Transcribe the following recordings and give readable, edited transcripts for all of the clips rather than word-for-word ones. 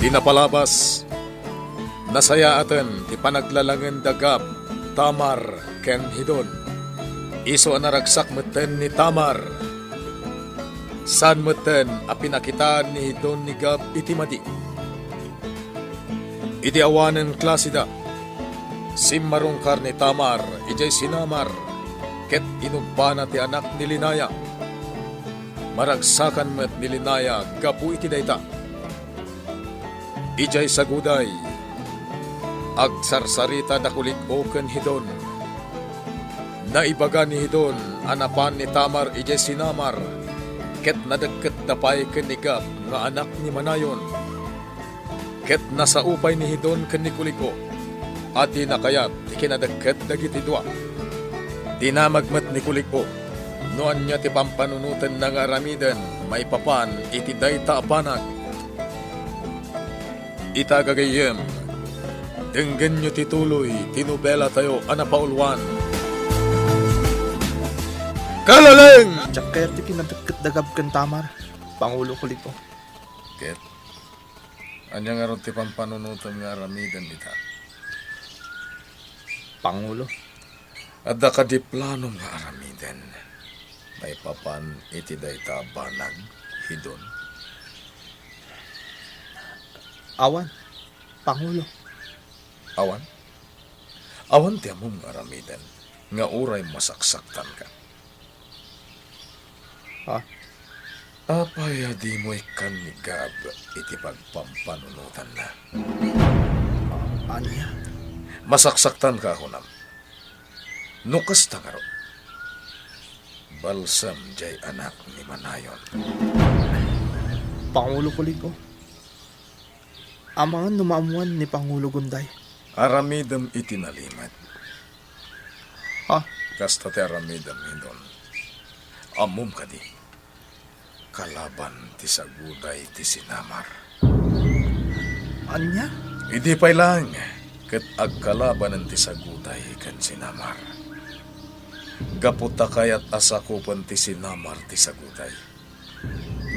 Di napalabas, nasaya aten ti panaglalangen dagap, Tamar ken Hidon. Iso naragsak meten ni Tamar. San meten a pinakitaan ni Hidon ni Gab iti madi. Iti awanen klasida, simmarungkar ni Tamar, ijay sinamar, ket inubbana ti anak ni Linaya. Maragsakan met ni Linaya, gapu iti dayta. Ijay saguday, agsarsarita da kulit o ken Hidon. Naibaga ni Hidon, anapan ni Tamar ijay sinamar, ket nadagket dapay ken ni Gab nga anak ni Manayon. Ket nasaupay ni Hidon ken ni kuliko, at di nakayat ikinadagket dagiti dua. Dinamagmet ni kuliko, noan niya ti pampanunutan ng aramiden, may papan iti dayta apanag. Itagagayem, denggen nyo tituloy, tinubela tayo anapaulwan. Kalaleng! Tsak kaya ti kinadagkat dagab ken Tamar, Pangulo kuliko. Ket, anya nga ron ti pampanunutan nga aramiden ita. Pangulo. Adda ka di plano nga aramiden, may papan iti dayta banag, Hidon. Awan, Pangulo. Awan? Awan ti among aramiden, nga uray masaksaktan ka. Ha? Apaya di mo ikan ni Gab iti pagpampanunutan na. Anya? Masaksaktan ka ako nam. Nukas tangaro. Balsam jay anak ni Manayon. Pangulo kuliko. Amangan numamuan ni Pangulo Gunday. Aramidam itinalimat. Ha? Kasta ti aramidam Hidon. Amum ka di. Kalaban ti saguday ti sinamar. Anya? Idi pa'y lang, ket agkalabanan ti saguday ken sinamar. Gaputa kayat asakupan ti sinamar ti saguday.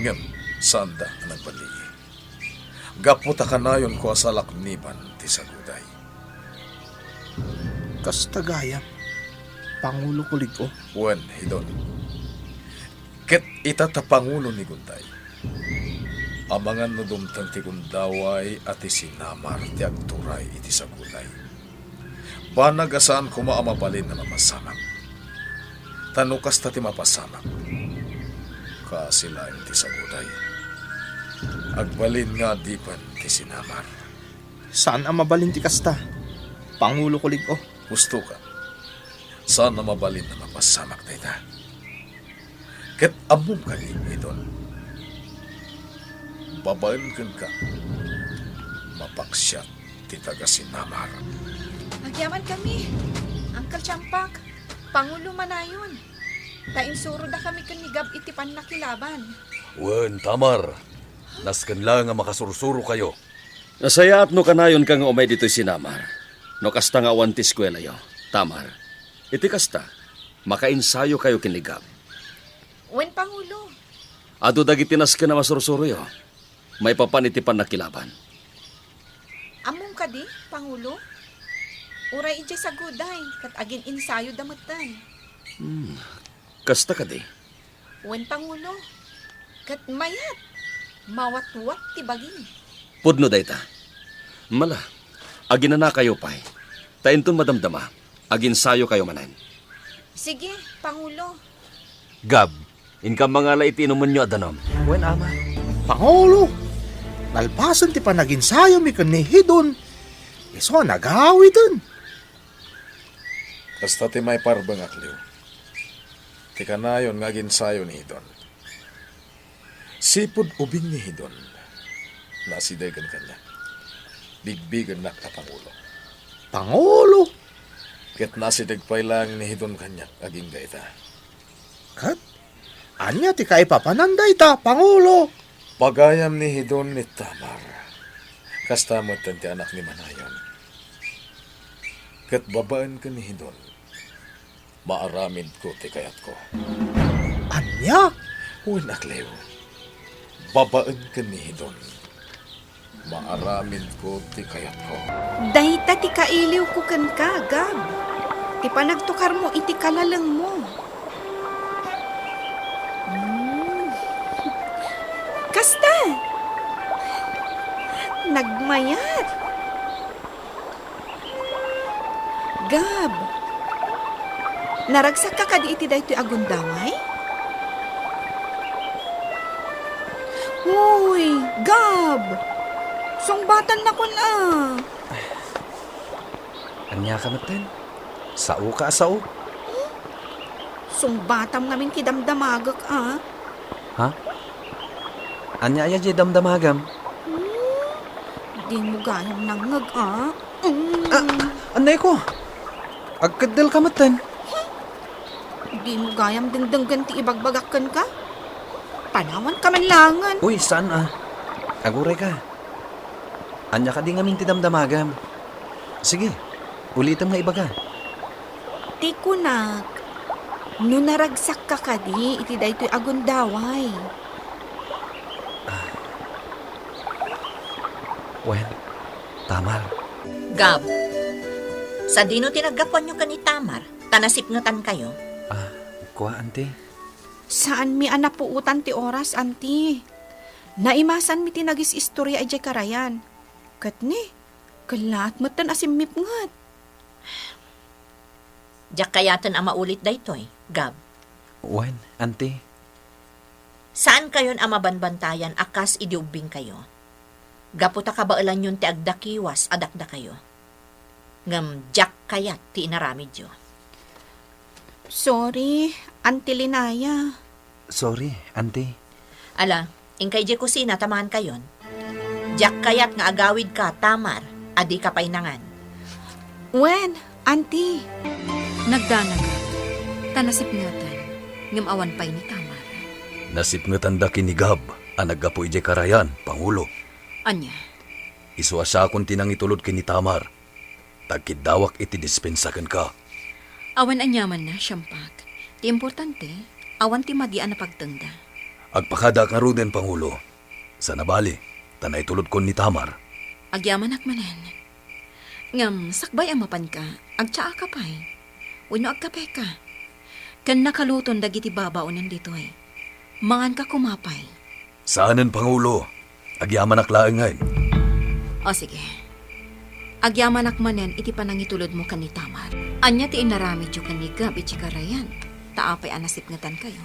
Ngem, sanda ang nagbaliye. Gaputa kanayon ko asalakniban ti saguday. Kastagayam, Pangulo kuliko. Wen, Hidon. Ket itatapangulo ni Gunday. Amangan no dumtang ti Gundaway at ti sinamar ti agturay iti saguday. Banag asaan ko maamabalin na mapasamak. Tanukas ta ti mapasamak. Kasilain ti saguday. Agbalin nga dipan ti sinamar. Saan ang mabalin ti kasta? Pangulo kuliko. Gusto ka. Saan na mabalin na mapasamak na ita? Ket amum ka ni Hidon. Babaen ka. Mapaksyat ti taga sinamar. Nagyaman kami. Angkal Champak, Pangulo Manayon. Tainsuro da kami kanigab iti pannakilaban. Wen, Tamar. Nasken lang nga makasursuro kayo. Nasayaat no kanayon ka nga umay dito'y sinamar. No kasta nga awan ti eskwela yo. Tamar. Iti kasta, makainsayo kayo kinligab. Wen Pangulo. Ado dagiti nasken na masursuro yo. May papan iti pannakilaban. Among ka di, Pangulo? Uray iti saguday, kat agin insayo damutan. Kasta ka di. Wen Pangulo. Kat mayat. Mawat-wat ti bagi. Pudno dayta. Mala, agin na kayo pa'y. Tainton madamdama, agin sayo kayo manan. Sige, Pangulo. Gab, inkam mga laiti inuman nyo adanom. Wen ama. Pangulo. Nalpasan ti panaginsayo mi ken ni Hidon. Iso nagawi dun. Kasta ti may parbang akliw. Ti kanayon nga ginsayo ni Hidon. Sipod ubing ni Hidon. Nasidagan kanya. Bigbigan na kapangulo. Pangulo. Ket nasidagpay lang ni Hidon kanya aging gayta. Kat? Anya ti kaipapananday ta, Pangulo. Pagayam ni Hidon ni Tamar. Kastamot ti anak ni Manayon. Ket babaan ka ni Hidon. Maaramid ko ti kayat ko. Anya? Uwan aklew. Babaan ka ni Hidon. maaramin ko ti kayat ko. Dayta ti kailiw ko kan ka, Gab. Ti panagtukar mo iti kalalang mo. Kasta! Nagmayat. Gab, naragsak ka kadi iti daytoy agundaway? Uy, Gab! Sungbatan na ko na. Anya ka maten? Sao ka sao? Sungbatam namin kidamdamagak, ah. Ha? Anya aya di damdamagam? Di mo gayam nangag, ah. Anay ko? Agkadal ka maten? Di mo gayam dingdanggan ti ibagbagakan ka? Panawan ka man langan. Uy, saan Aguray ka. Anya ka di ngamin ti damdamagam. Sige, ulitam nga ibaga. Ti kunak, no naragsak ka kadi, iti daytoy agundaway. Well, Tamar. Gab, sa dino tinagapon nyo ka ni Tamar, tanasipnutan kayo. Kuha, ante. Saan mi anapuutan ti oras, anti? Naimasan mi tinagis istorya ay karayan. Kat ni, kalat matan asim mipngat. Diyak kayatan ang maulit daytoy, Gab. Well, ante. Saan kayon ang mabanbantayan akas idiubing kayo? Gaputa kabailan yun ti agdakiwas adakda kayo. Ngam diyak kayat ti inaramid yo. Sorry, Auntie Linaya. Sorry, ante. Ala, ingkay di kusina tamahan kayon. Diyak kayat nga agawid ka, Tamar, adi ka painangan. Wen, Auntie. Nagdanag. Tanasip ngatan. Ngam awan pay ni Tamar. Nasip nga tanda kinigab, ang naggapo ije karayan, Pangulo. Anya. Iswa sa akong tinang itulod kini Tamar. Tagkidawak iti dispensakan ka. Awan anyaman na, siyampak. Ti importante, awan ti magian na pagtanda. Agpakada ka rin, Pangulo. Sa nabali, tanay tulod kon ni Tamar. Agyaman akmanen. Ngam, sakbay amapan ka, agtsaa ka pa'y. Uno agkape ka. Kan nakaluton dagiti babaunan dito'y. Mangan ka kumapay. Saanan, Pangulo? Agyaman aklaang ngayon. O sige. Agyaman akmanen iti panangitulod mo kan ni Tamar. Anya ti inaramid yu kan ni Gab iti karayan. Taapay anasip ngatan kayo.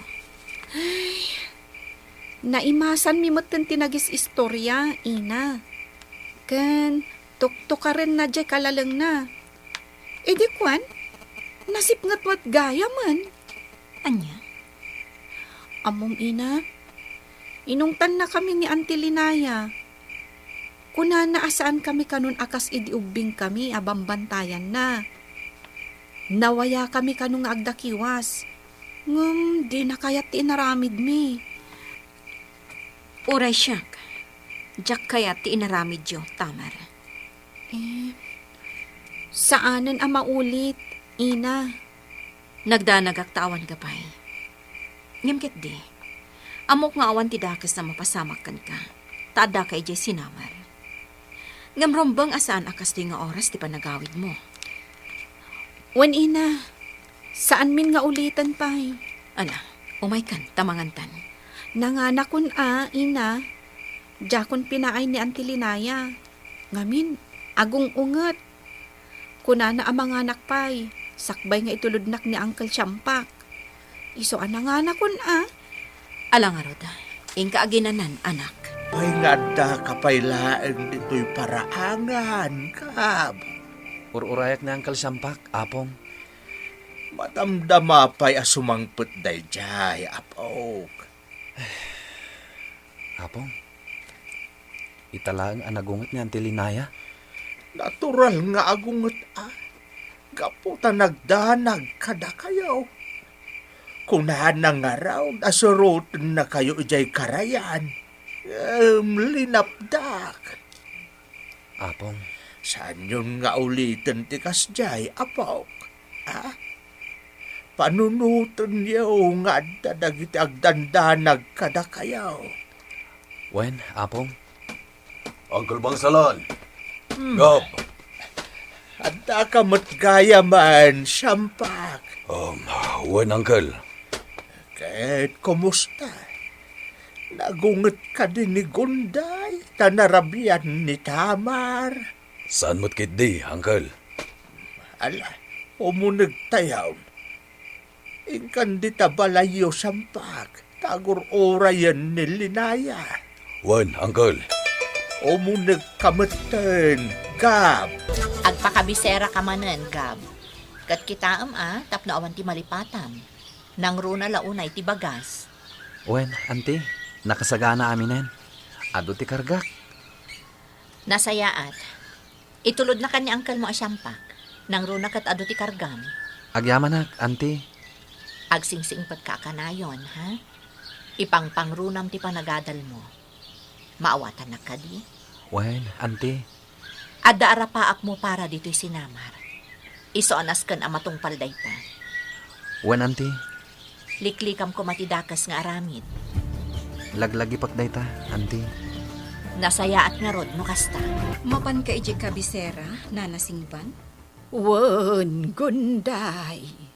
Naimasan mi matan tinagis istorya, ina. Kan, tuktukaren na jay kalalang na. E di kwan, nasipngat wat gaya man. Anya? Amom ina, inungtan na kami ni Auntie Linaya. Kuna naasaan kami kanun akas idiubing kami, abambantayan na. Nawaya kami kanung agdakiwas. Ngum, di na kayat ti inaramid mi. Uray siyak. Diyak kaya ti inaramid yu, Tamar. Saanan ang maulit, ina? Nagdanagak tawan gapay. Ngimkit di. Amok nga awan ti dakes na mapasamak kan ka. Tada kay jay sinamar. Ngamrombang asaan akas di nga oras ti panagawid mo. Wan ina, saan min nga ulitan pa'y? Ala, umay kan, tamangantan. Nanganakon ina. Jakon pinaay ni Auntie Linaya. Ngamin, agong unget. Kunana ang mga anak pa'y. Sakbay nga itulodnak ni Uncle Champak. Iso nanganakon Ala nga roda, ingka aginanan, anak. Ay nga da kapailaan dito'y paraangan, Kab. Ururayak na ang kalsampak, apong. Madamdama pa'y asumangput day jay, apok. Apong. Italaang anagungat ni Auntie Linaya. Natural nga agungot Kaputa nagdanag kada kayo. Kunahan na nga raw, nasurutan na kayo ijay karayan. Linapdak. Apong. Saan yun nga ulitin tikas jay, apok? Panunutan niyo nga dadagiti agdandanag kada kayo. Wen, apong. Uncle Bangsalan. Gab. Ada ka matgaya man, Sampak. Wen, Uncle. Kahit kumusta? Nagunget ka din ni Gunday, tanarabian ni Tamar. Saan mo't kit di, Uncle? Ala, umunag tayaw. Ingkan di tabalayo Sampak, tagur orayan ni Linaya. Wen, Uncle. Umunag kamatan, Gab. Agpakabisera ka manen, Gab. Kat kitaam tapno awan ti malipatam. Nang runa launay ti bagas. Wen, auntie, nakasagana aminen. Ado ti kargak. Nasayaat. Itulod na kanya angkal mo asampak. Nang runa kat ado ti kargam. Agyamanak, auntie. Agsingsing pagkakanayon, ha? Ipangpangrunam ti panagadal mo. Maawatan na ka di? Wen, auntie. Adda arapaak mo para dito'y sinamar. Isoanas kan amatong palday ta. Wen, auntie. Liklikam ko matidakas nga aramid. Laglagi pakday ta, auntie. Nasayaat nga rod no kasta. Mapan ka iji kabisera, nanasingban? Wen, Gunday.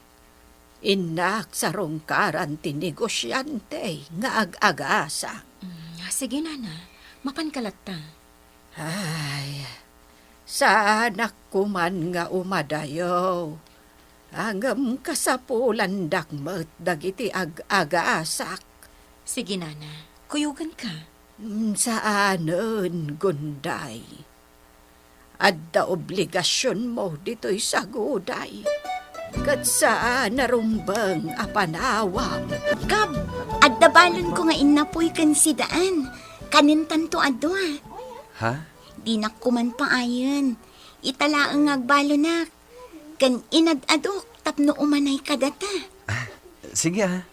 Inak sa rongkaran ti negosyante nga ag-agasa. Sige, nana. Mapan kalatta. Ay, sana kuman nga umadayo. Angam kasapulan dakmet dagiti ag-agasak. Sige, nana. Kuyugan ka. Saanen, Gunday? Adda obligasyon mo dito'y saguday. Kat saan narumbang apanawam. Gab, adda balon ko nga inapoy kan si daan. Kanin tanto ado Ha? Di na kuman pa ayon. Italaang agbalo na. Kan inadadok tapno umanay kadata. Sige, ha?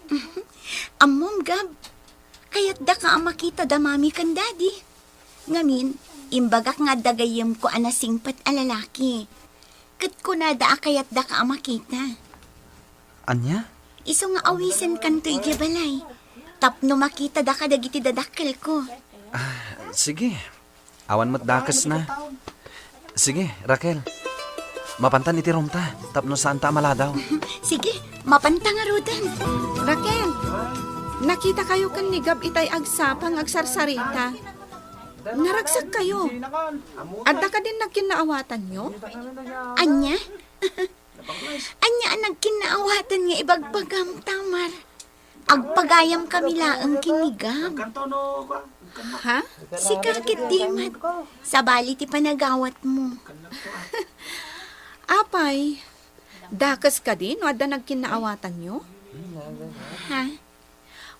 Amom, Gab. Kaya't da ka ang makita da mami kan daddy. Ngamin, imbagak nga dagayam ko anasingpat alalaki. Kat ko na da kayat da ka ang makita. Anya? Iso nga awisan kanto ijabalay. Tapno makita da ka dagiti dadakkel ko. Sige. Awan mo't dakas na. Sige, Raquel. Mapantan iti romta. Tapno saan ta maladaw. Sige, mapanta nga rodan. Raquel, nakita kayo kan ni Gab itay agsapang agsarsarita. Naragsak kayo. Adda ka din nagkinaawatan nyo? Anya? Anya ang nagkinaawatan nga ibagbagam, Tamar. Agpagayam kami laang kinigam. Ha? Si Kakit Dimat. Sa bali ti panagawat mo. Apay, dakas ka din o adda nagkinaawatan nyo? Ha?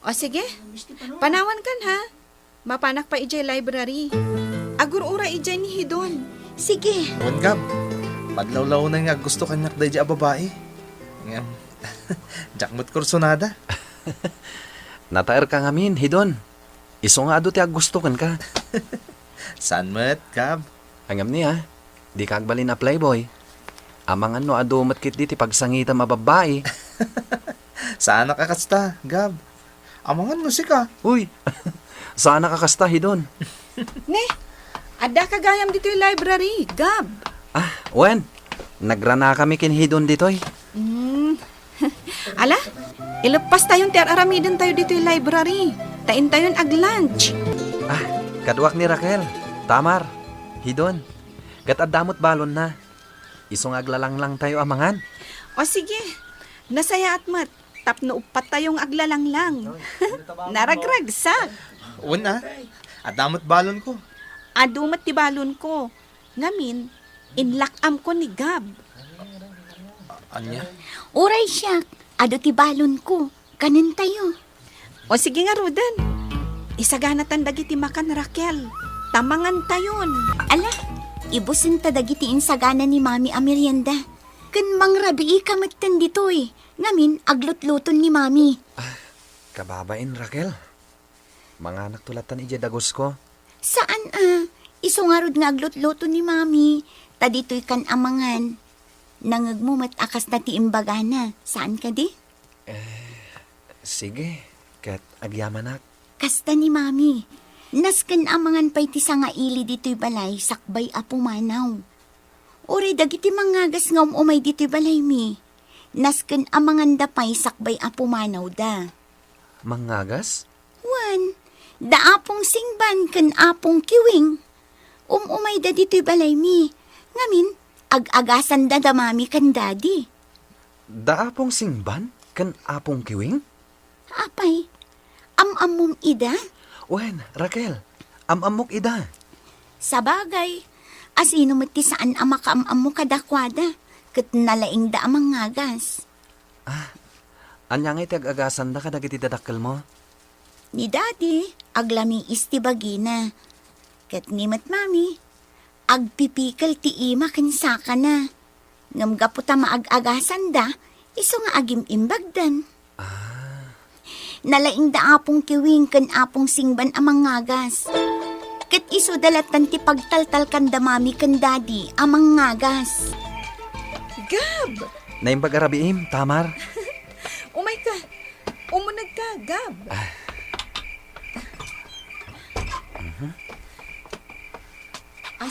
O sige, panawan kan ha. Mapanak pa ijay library. Agur-ura ijay ni Hidon. Sige. Wen, Gab. Madlawlaw na nga gusto kanyak day a babae. Nga, jakmot kursonada. Nataer ka ngamin, Hidon. Iso nga ado ti gusto kan ka. Saan mat, Gab? Angam niya, di kagbalin na playboy. Amangan no ado matkit di ti pagsangita mababae. Saan nakakasta, Gab? Amangan mo si ka. Uy, saan nakakasta, Hidon? Ne, adda kagayam dito yung library. Gab. Wen, nagrana kami kin Hidon ditoy. Ala, ilepas tayong aramidin tayo dito yung library. Tain tayon ag-lunch. Kadwak ni Raquel, Tamar, Hidon. Kat adamot balon na. Isong aglalang lang tayo amangan. O sige, nasaya at mat. Tapno upat tayong aglalang lang. Naragragsak. Wen, adamot balon ko. Adumat ti balon ko. Ngamin, inlakam ko ni Gab. Anya? Uray siya. Ado ti balon ko. Kanin tayo. O sige nga, Rodan. Isaganatan dagiti makan, Raquel. Tamangan tayon. Ala, ibusin ta dagiti insagana ni Mami a merienda. Kan mangrabii kamatan ditoy. Ngamin, aglot-luton ni Mami. Kababain, Raquel. Mga anak tulatan ije dagos ko. Saan Iso nga rod nga aglot-luton ni Mami. Ta ditoy kan amangan. Nangagmumat akas na ti imbagana. Saan ka di? Sige, kat agyamanak. Kasta ni Mami. Nasken amangan pa'y ti nga ili dito'y balay, sakbay apumanaw. Uri dagiti mangagas nga umay dito'y balay mi. Nasken amangan da pa'y sakbay apumanaw da. Mangagas? Wan, da apong singban ken apong kiwing. Umay da dito'y balay mi. Ngamin, ag-agasan da mami kan daddy. Daapong singban? Kan apong kiwing? Apay, am-amom ida? Wen, Raquel, amok ida. Sabagay, asino mo ti saan ama ka am-amo kadakwada, kat nalaing da amang ngagas. Anya nga iti ag-agasan da ka dagiti dadakkel mo? Ni daddy, aglami isti bagina. Kat ni mat mami, agpipikal ti ima kansaka na. Ngam gaputa maag-agasan da, iso nga agim imbagdan. Nalaing da apong kiwing kan apong singban amang ngagas. Kat iso dalatan ti pagtaltal kan da mami kan daddy amang ngagas. Gab! Naimbag arabiim, Tamar. Umay ka! Umunag ka, Gab!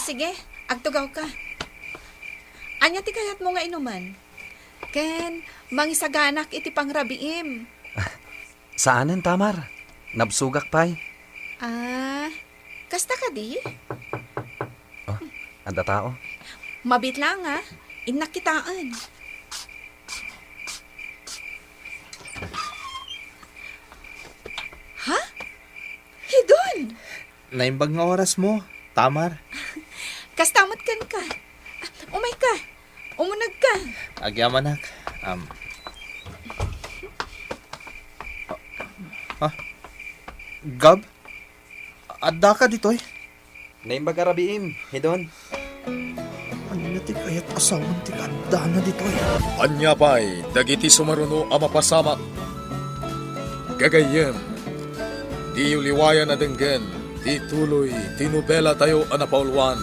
Sige, agtugaw ka. Anya ti kayat mo nga inuman? Ken, mangisaganak iti pangrabiim. Saanen, Tamar? Nabsugak pa'y. Kasta ka di? Anda tao. Mabit lang inakitaan. Ha? Hidon! Naimbag nga oras mo, Tamar. Kastamot kan ka. Umay ka. Umunag ka. Agyamanak. Gab? Adda ka dito'y? Naimbag arabiim, hidon. Ano na ti kayat asawan ti adda na dito'y? Anya pa'y dagiti sumaruno a mapasamak. Gagayem, di uliwayan na denggen, di tuloy, tinubela tayo anapaulwan.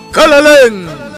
Kalaleng!